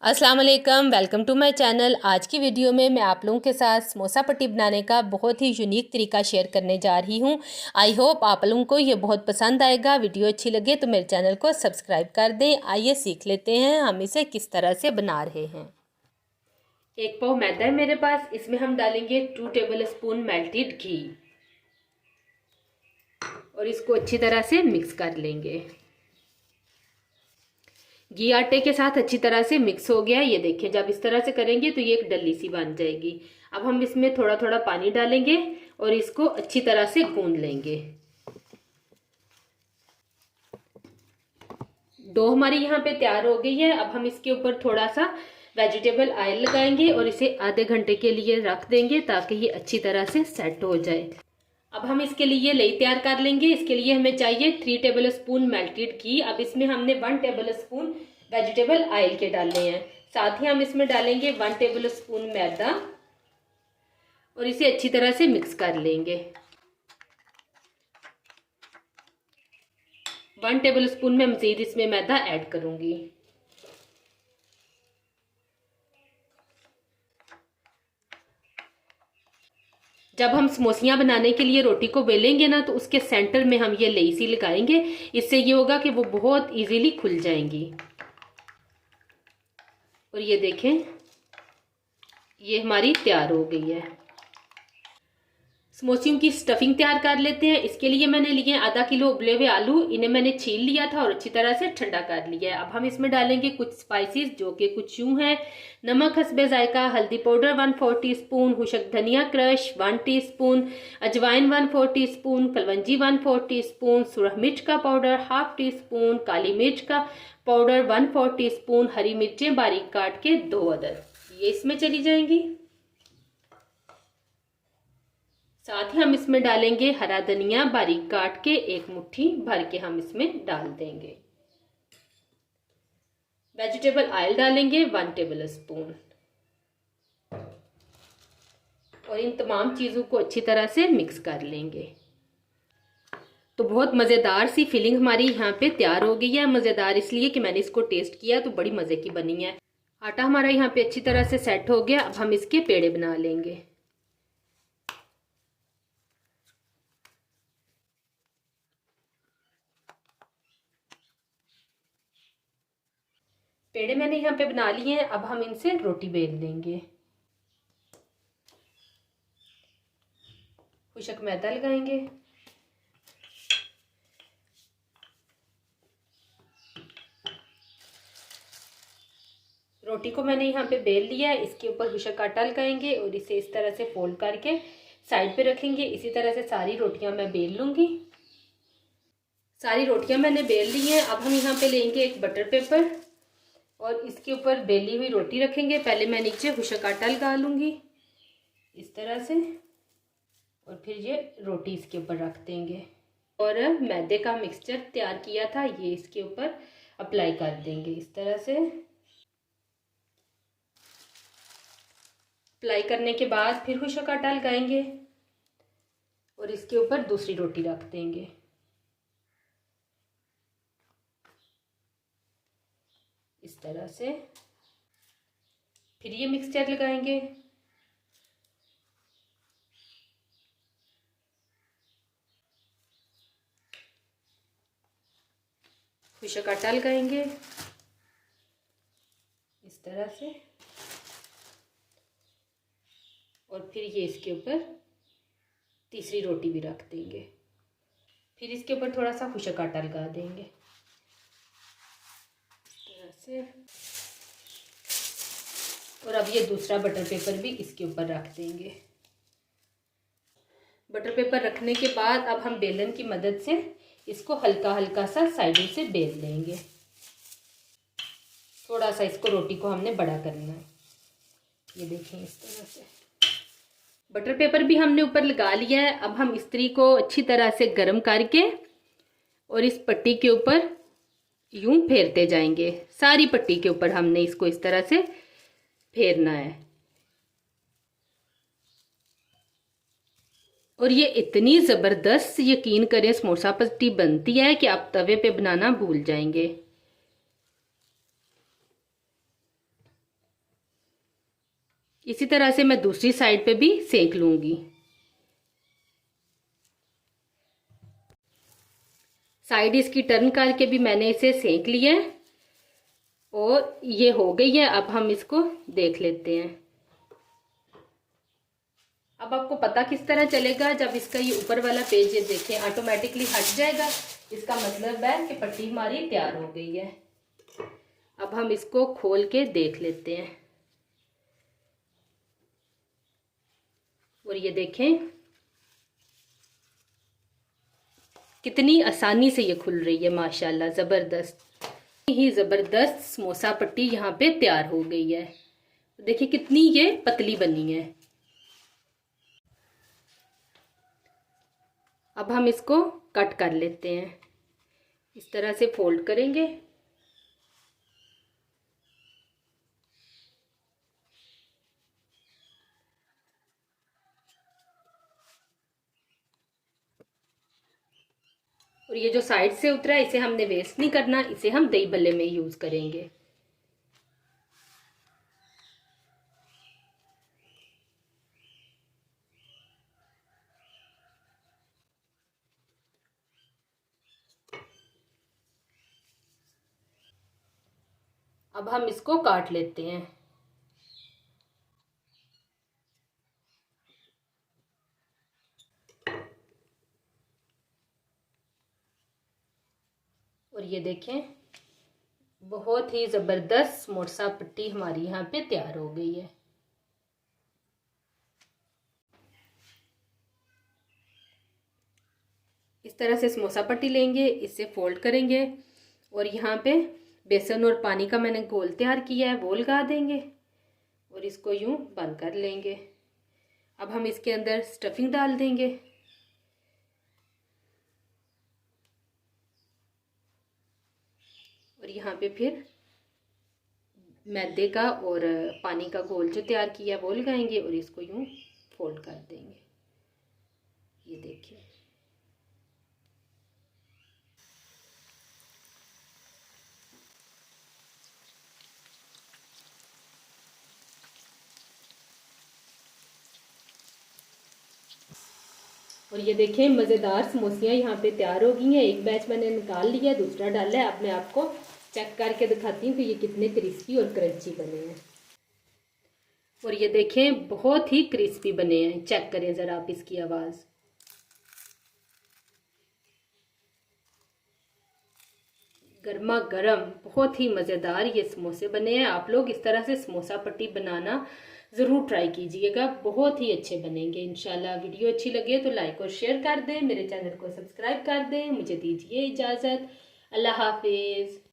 अस्सलाम वालेकुम, welcome to my channel. आज की वीडियो में मैं आप लोगों के साथ समोसा पट्टी बनाने का बहुत ही यूनिक तरीका शेयर करने जा रही हूं। आई होप आप लोगों को ये बहुत पसंद आएगा। वीडियो अच्छी लगे तो मेरे चैनल को सब्सक्राइब कर दें। आइए सीख लेते हैं हम इसे किस तरह से बना रहे हैं। एक पाव मैदा है मेरे पास, इसमें हम डालेंगे 2 टेबल स्पून मेल्टेड घी और इसको अच्छी तरह से मिक्स कर लेंगे। घी आटे के साथ अच्छी तरह से मिक्स हो गया। ये देखिए, जब इस तरह से करेंगे तो ये एक डली सी बन जाएगी। अब हम इसमें थोड़ा थोड़ा पानी डालेंगे और इसको अच्छी तरह से गूंद लेंगे। डो हमारी यहाँ पे तैयार हो गई है। अब हम इसके ऊपर थोड़ा सा वेजिटेबल ऑयल लगाएंगे और इसे आधे घंटे के लिए रख देंगे ताकि ये अच्छी तरह से सेट हो जाए। अब हम इसके लिए लेई तैयार कर लेंगे। इसके लिए हमें चाहिए 3 टेबल स्पून मेल्टेड घी। अब इसमें हमने 1 टेबल स्पून वेजिटेबल ऑयल के डालने हैं। साथ ही हम इसमें डालेंगे 1 टेबल स्पून मैदा और इसे अच्छी तरह से मिक्स कर लेंगे। 1 टेबल स्पून में मज़ीद इसमें मैदा ऐड करूंगी। जब हम समोसियां बनाने के लिए रोटी को बेलेंगे ना, तो उसके सेंटर में हम ये लेई सी लगाएंगे। इससे ये होगा कि वो बहुत इजीली खुल जाएंगी। और ये देखें, ये हमारी तैयार हो गई है। समोसियों की स्टफिंग तैयार कर लेते हैं। इसके लिए मैंने लिए आधा किलो उबले हुए आलू। इन्हें मैंने छील लिया था और अच्छी तरह से ठंडा कर लिया है। अब हम इसमें डालेंगे कुछ स्पाइसेस, जो कि कुछ यूं हैं: नमक हस्बे जायका, हल्दी पाउडर 1/4 टीस्पून, हुशक धनिया क्रश 1 टीस्पून, अजवाइन 1/4 टीस्पून, कलवंजी 1/4 टीस्पून, सुरख मिर्च का पाउडर 1/2 टीस्पून, काली मिर्च का पाउडर 1/4 टीस्पून, हरी मिर्चें बारीक काट के 2 अदद, ये इसमें चली जाएंगी। साथ ही हम इसमें डालेंगे हरा धनिया बारीक काट के 1 मुट्ठी भर के हम इसमें डाल देंगे। वेजिटेबल ऑयल डालेंगे 1 टेबल स्पून और इन तमाम चीज़ों को अच्छी तरह से मिक्स कर लेंगे। तो बहुत मज़ेदार सी फिलिंग हमारी यहाँ पे तैयार हो गई है। मज़ेदार इसलिए कि मैंने इसको टेस्ट किया तो बड़ी मज़े की बनी है। आटा हमारा यहाँ पे अच्छी तरह से सेट हो गया। अब हम इसके पेड़े बना लेंगे। पेड़े मैंने यहाँ पे बना लिए हैं। अब हम इनसे रोटी बेल लेंगे। खुशक मैदा लगाएंगे। रोटी को मैंने यहाँ पे बेल लिया है। इसके ऊपर खुशक आटा लगाएंगे और इसे इस तरह से फोल्ड करके साइड पे रखेंगे। इसी तरह से सारी रोटियां मैं बेल लूंगी। सारी रोटियां मैंने बेल ली हैं। अब हम यहाँ पे लेंगे एक बटर पेपर और इसके ऊपर बेली हुई रोटी रखेंगे। पहले मैं नीचे खुशक आटा लगा लूंगी इस तरह से और फिर ये रोटी इसके ऊपर रख देंगे और मैदे का मिक्सचर तैयार किया था ये इसके ऊपर अप्लाई कर देंगे। इस तरह से अप्लाई करने के बाद फिर खुशक आटा लगाएंगे और इसके ऊपर दूसरी रोटी रख देंगे। इस तरह से फिर ये मिक्सचर लगाएंगे। खुशक आटा लगाएंगे इस तरह से और फिर ये इसके ऊपर तीसरी रोटी भी रख देंगे। फिर इसके ऊपर थोड़ा सा खुशक आटा लगा देंगे इस तरह से और अब ये दूसरा बटर पेपर भी इसके ऊपर रख देंगे। बटर पेपर रखने के बाद अब हम बेलन की मदद से इसको हल्का हल्का सा साइडों से बेल लेंगे। थोड़ा सा इसको रोटी को हमने बड़ा करना है। ये देखें, इस तरह से बटर पेपर भी हमने ऊपर लगा लिया है। अब हम इस्त्री को अच्छी तरह से गर्म करके और इस पट्टी के ऊपर यूं फेरते जाएंगे। सारी पट्टी के ऊपर हमने इसको इस तरह से फेरना है और ये इतनी ज़बरदस्त, यकीन करें, समोसा पट्टी बनती है कि आप तवे पे बनाना भूल जाएंगे। इसी तरह से मैं दूसरी साइड पे भी सेक लूँगी। साइड इसकी टर्न करके भी मैंने इसे सेक लिया है और ये हो गई है। अब हम इसको देख लेते हैं। अब आपको पता किस तरह चलेगा, जब इसका ये ऊपर वाला पेज ये देखें ऑटोमेटिकली हट जाएगा, इसका मतलब है कि पट्टी हमारी तैयार हो गई है। अब हम इसको खोल के देख लेते हैं और ये देखें कितनी आसानी से ये खुल रही है, माशाल्लाह ज़बरदस्त ही ज़बरदस्त समोसा पट्टी यहाँ पे तैयार हो गई है। देखिए कितनी ये पतली बनी है। अब हम इसको कट कर लेते हैं, इस तरह से फोल्ड करेंगे और ये जो साइड से उतरा है इसे हमने वेस्ट नहीं करना, इसे हम दही भल्ले में यूज करेंगे। अब हम इसको काट लेते हैं। और ये देखें बहुत ही ज़बरदस्त समोसा पट्टी हमारी यहाँ पे तैयार हो गई है। इस तरह से समोसा पट्टी लेंगे, इससे फोल्ड करेंगे और यहाँ पे बेसन और पानी का मैंने घोल तैयार किया है वो लगा देंगे और इसको यूं बंद कर लेंगे। अब हम इसके अंदर स्टफिंग डाल देंगे। और यहाँ पे फिर मैदे का और पानी का घोल जो तैयार किया है वो लगाएंगे और इसको यूं फोल्ड कर देंगे। ये देखिए और ये देखें मज़ेदार समोसियाँ यहाँ पे तैयार हो गई हैं। एक बैच मैंने निकाल लिया, दूसरा डाला है। अब मैं आपको चेक करके दिखाती हूँ कि ये कितने क्रिस्पी और क्रंची बने हैं। और ये देखें बहुत ही क्रिस्पी बने हैं, चेक करें ज़रा आप इसकी आवाज़। गर्मा गर्म बहुत ही मज़ेदार ये समोसे बने हैं। आप लोग इस तरह से समोसा पट्टी बनाना ज़रूर ट्राई कीजिएगा, बहुत ही अच्छे बनेंगे इंशाल्लाह। वीडियो अच्छी लगे तो लाइक और शेयर कर दें, मेरे चैनल को सब्सक्राइब कर दें। मुझे दीजिए इजाज़त, अल्लाह हाफिज़।